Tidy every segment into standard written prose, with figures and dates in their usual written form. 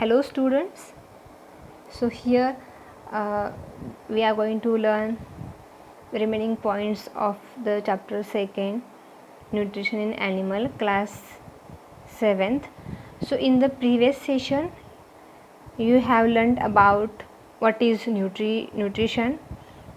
Hello students. So here we are going to learn remaining points of the chapter 2nd, nutrition in animal, class 7th. So in the previous session you have learned about what is nutrition,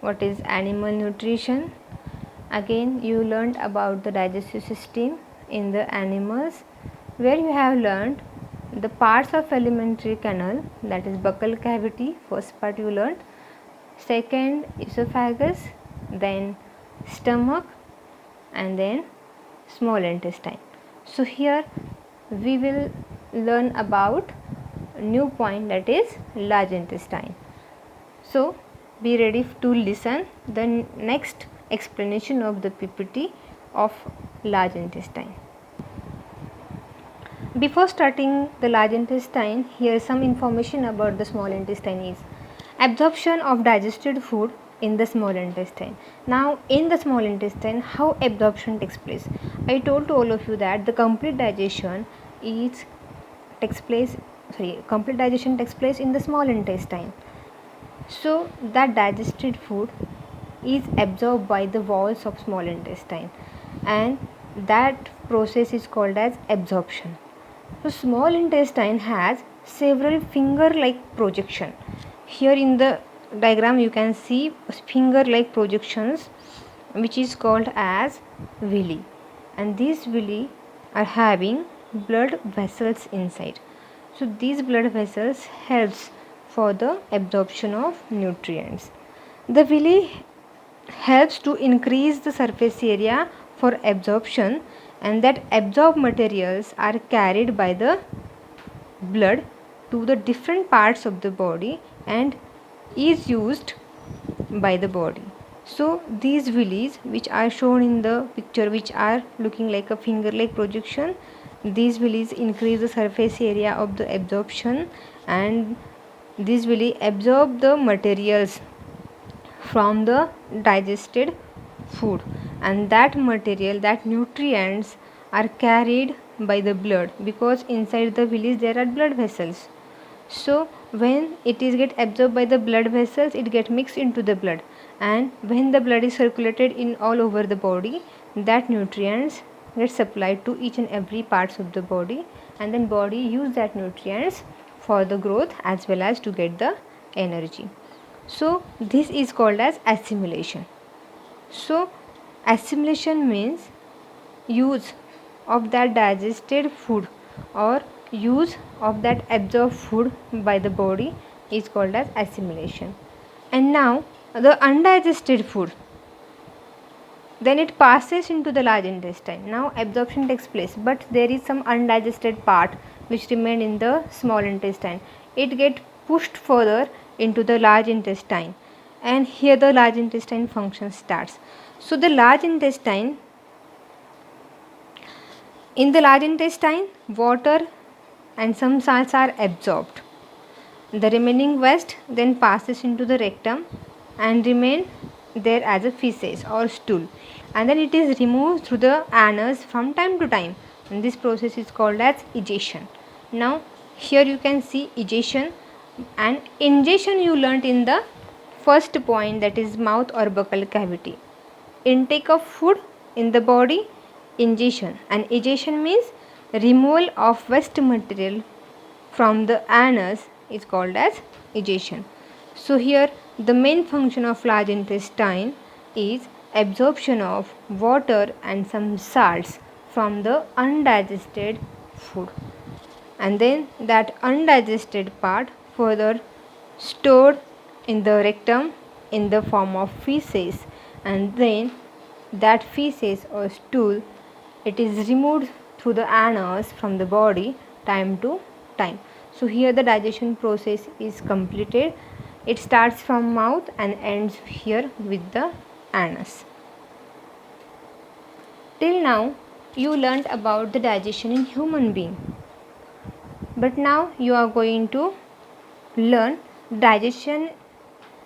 what is animal nutrition. Again you learned about the digestive system in the animals, where you have learned the parts of alimentary canal, that is buccal cavity. First part you learned, second esophagus, then stomach, and then small intestine. So here we will learn about new point, that is large intestine. So be ready to listen the next explanation of the PPT of large intestine. Before starting the large intestine, here is some information about the small intestine. Is absorption of digested food in the small intestine. Now in the small intestine, how absorption takes place? I told to all of you that the complete digestion takes place in the small intestine. So that digested food is absorbed by the walls of small intestine, and that process is called as absorption. So small intestine has several finger-like projection. Here in the diagram you can see finger-like projections, which is called as villi, and these villi are having blood vessels inside. So these blood vessels helps for the absorption of nutrients. The villi helps to increase the surface area for absorption, and that absorbed materials are carried by the blood to the different parts of the body and is used by the body. So these villis, which are shown in the picture, which are looking like a finger like projection, these villis increase the surface area of the absorption, and these villi absorb the materials from the digested food, and that material, that nutrients are carried by the blood, because inside the villis there are blood vessels. So when it is get absorbed by the blood vessels, it get mixed into the blood, and when the blood is circulated in all over the body, that nutrients get supplied to each and every parts of the body, and then body use that nutrients for the growth as well as to get the energy. So this is called as assimilation. So assimilation means use of that digested food or use of that absorbed food by the body is called as assimilation. And now the undigested food, then it passes into the large intestine. Now absorption takes place, but there is some undigested part which remain in the small intestine. It get pushed further into the large intestine, and here the large intestine function starts. So the large intestine, in the large intestine, water and some salts are absorbed. The remaining waste then passes into the rectum and remain there as a feces or stool, and then it is removed through the anus from time to time, and this process is called as egestion. Now here you can see egestion and ingestion you learnt in the first point, that is mouth or buccal cavity. Intake of food in the body, ingestion, and egestion means removal of waste material from the anus is called as egestion. So here the main function of large intestine is absorption of water and some salts from the undigested food, and then that undigested part further stored in the rectum in the form of feces, and then that feces or stool, it is removed through the anus from the body time to time. So here the digestion process is completed. It starts from mouth and ends here with the anus. Till now you learnt about the digestion in human being, but now you are going to learn digestion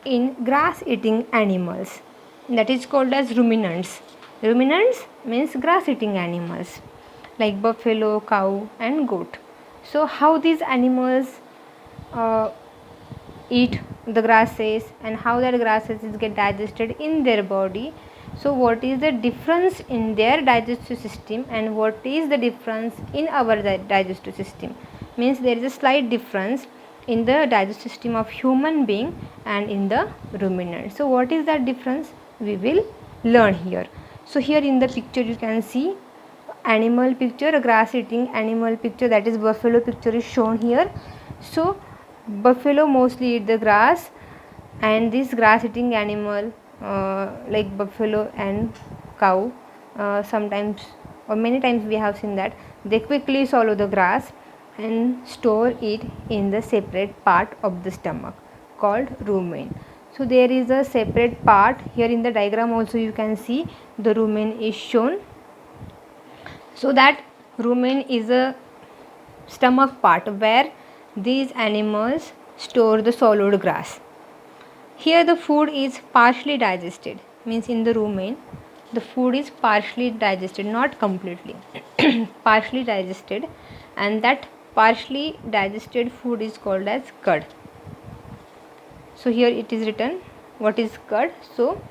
in grass eating animals, that is called as ruminants. Ruminants means grass eating animals like buffalo, cow and goat. So how these animals eat the grasses and how that grasses is get digested in their body. So what is the difference in their digestive system and what is the difference in our digestive system? Means there is a slight difference in the digestive system of human being and in the ruminant. So what is that difference? We will learn here. So here in the picture you can see animal picture, a grass eating animal picture, that is buffalo picture is shown here. So buffalo mostly eat the grass, and this grass eating animal like buffalo and cow, sometimes or many times we have seen that they quickly swallow the grass and store it in the separate part of the stomach called rumen. So there is a separate part here in the diagram also you can see the rumen is shown. So that rumen is a stomach part where these animals store the swallowed grass. Here the food is partially digested, means in the rumen the food is partially digested, not completely, partially digested, and that partially digested food is called as cud. So here it is written what is cud. So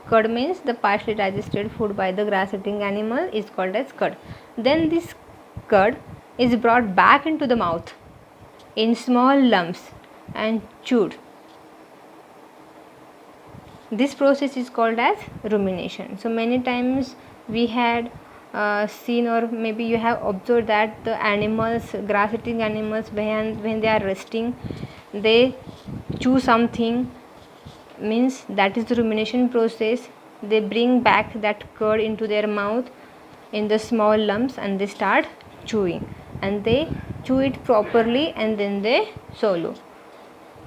cud means the partially digested food by the grass eating animal is called as cud. Then this cud is brought back into the mouth in small lumps and chewed. This process is called as rumination. So many times we had seen, or maybe you have observed, that the animals, grass eating animals, when they are resting, they chew something, means that is the rumination process. They bring back that curd into their mouth in the small lumps and they start chewing, and they chew it properly and then they swallow.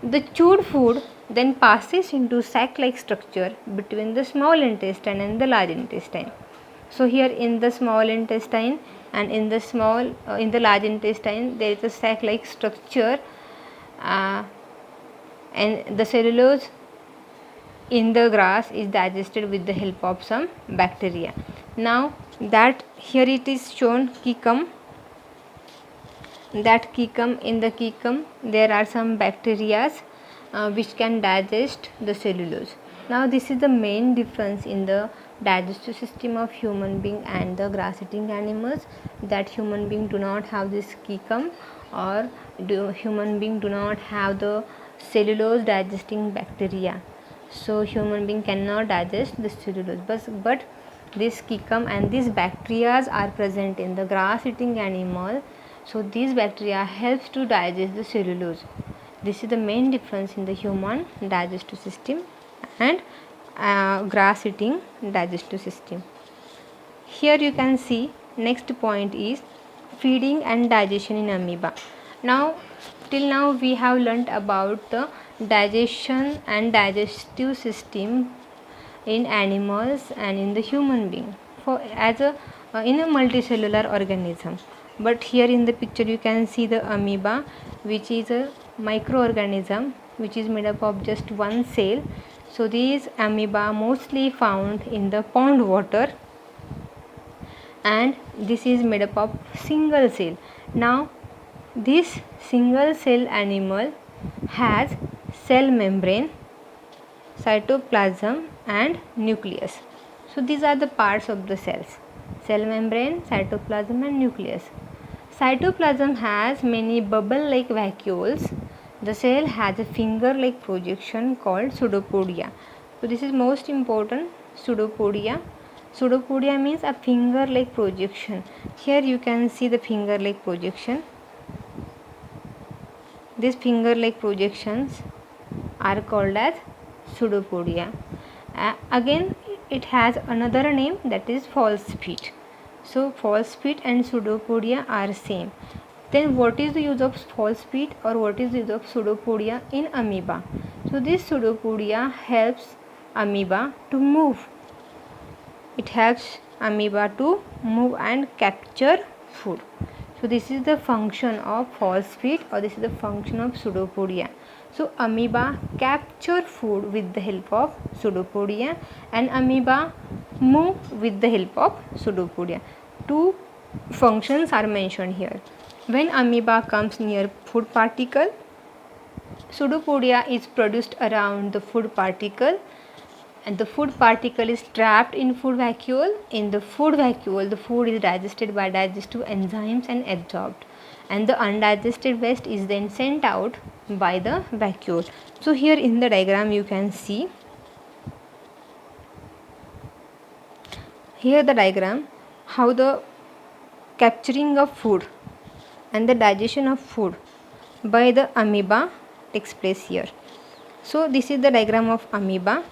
The chewed food then passes into sac-like structure between the small intestine and the large intestine. So here in the small intestine and in the large intestine there is a sac-like structure, and the cellulose in the grass is digested with the help of some bacteria. Now that here it is shown cecum, that cecum, in the cecum there are some bacteria which can digest the cellulose. Now this is the main difference in the digestive system of human being and the grass eating animals, that human being do not have this cecum, or human being do not have the cellulose digesting bacteria. So human being cannot digest the cellulose, but this cecum and these bacteria are present in the grass eating animal. So these bacteria helps to digest the cellulose. This is the main difference in the human digestive system and grass eating digestive system. Here you can see next point is feeding and digestion in amoeba. Now till now we have learnt about the digestion and digestive system in animals and in the human being for as a in a multicellular organism. But here in the picture you can see the amoeba, which is a microorganism which is made up of just one cell. So these amoeba mostly found in the pond water, and this is made up of single cell. Now this single cell animal has cell membrane, cytoplasm and nucleus. So these are the parts of the cells: cell membrane, cytoplasm and nucleus. Cytoplasm has many bubble-like vacuoles. The cell has a finger-like projection called pseudopodia. So this is most important, pseudopodia. Pseudopodia means a finger-like projection. Here you can see the finger-like projection. These finger-like projections are called as pseudopodia. Again it has another name, that is false feet. So false feet and pseudopodia are same. Then what is the use of false feet or what is the use of pseudopodia in amoeba? So this pseudopodia helps amoeba to move. It helps amoeba to move and capture food. So this is the function of false feet, or this is the function of pseudopodia. So amoeba capture food with the help of pseudopodia, and amoeba move with the help of pseudopodia. Two functions are mentioned here. When amoeba comes near food particle, Pseudopodia is produced around the food particle, and the food particle is trapped in food vacuole. In the food vacuole, the food is digested by digestive enzymes and absorbed, and the undigested waste is then sent out by the vacuole. So here in the diagram you can see, here the diagram how the capturing of food and the digestion of food by the amoeba takes place here. So this is the diagram of amoeba.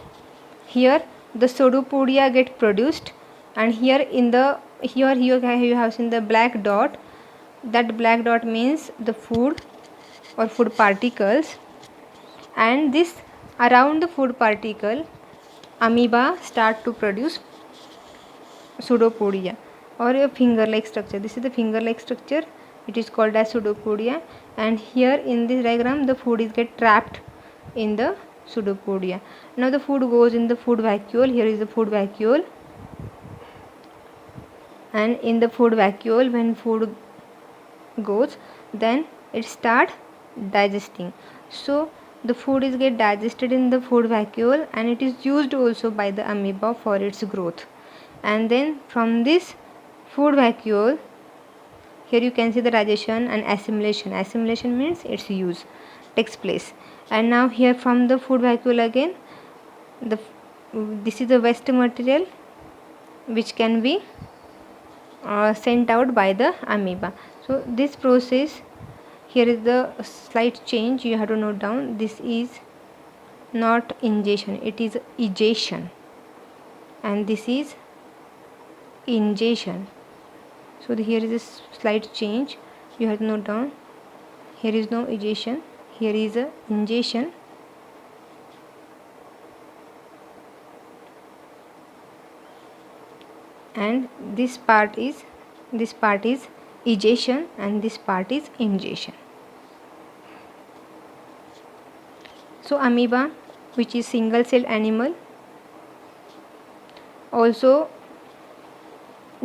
Here the pseudopodia get produced, and here in the here you have seen the black dot. That black dot means the food or food particles, and this around the food particle amoeba start to produce pseudopodia or a finger like structure. This is the finger like structure, it is called as pseudopodia, and here in this diagram the food is get trapped in the pseudopodia. Now the food goes in the food vacuole. Here is the food vacuole, and in the food vacuole when food goes, then it start digesting. So the food is get digested in the food vacuole, and it is used also by the amoeba for its growth. And then from this food vacuole, here you can see the digestion and assimilation. Assimilation means its use takes place. And now here from the food vacuole again, this is the waste material which can be sent out by the amoeba. So this process, here is the slight change you have to note down. This is not ingestion, it is egestion, and this is ingestion. So here is a slight change you have to note down. Here is no egestion, here is a ingestion. And this part is egestion, and this part is ingestion. So amoeba, which is single celled animal, also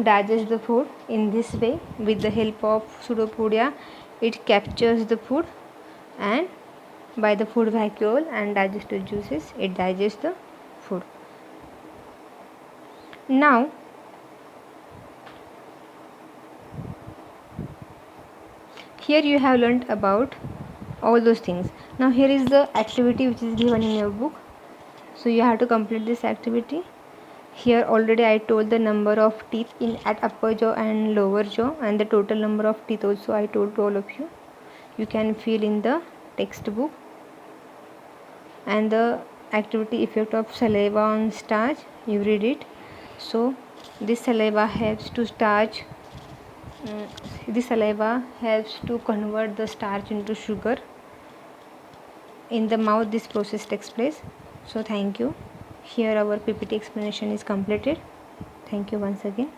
digest the food in this way. With the help of pseudopodia, it captures the food, and by the food vacuole and digestive juices it digests the food. Now here you have learnt about all those things. Now here is the activity which is given in your book, so you have to complete this activity. Here already I told the number of teeth in at upper jaw and lower jaw, and the total number of teeth also I told to all of you. You can fill in the textbook. And the activity effect of saliva on starch, you read it. So this saliva helps to starch, this saliva helps to convert the starch into sugar. In the mouth this process takes place. So thank you. Here our PPT explanation is completed. Thank you once again.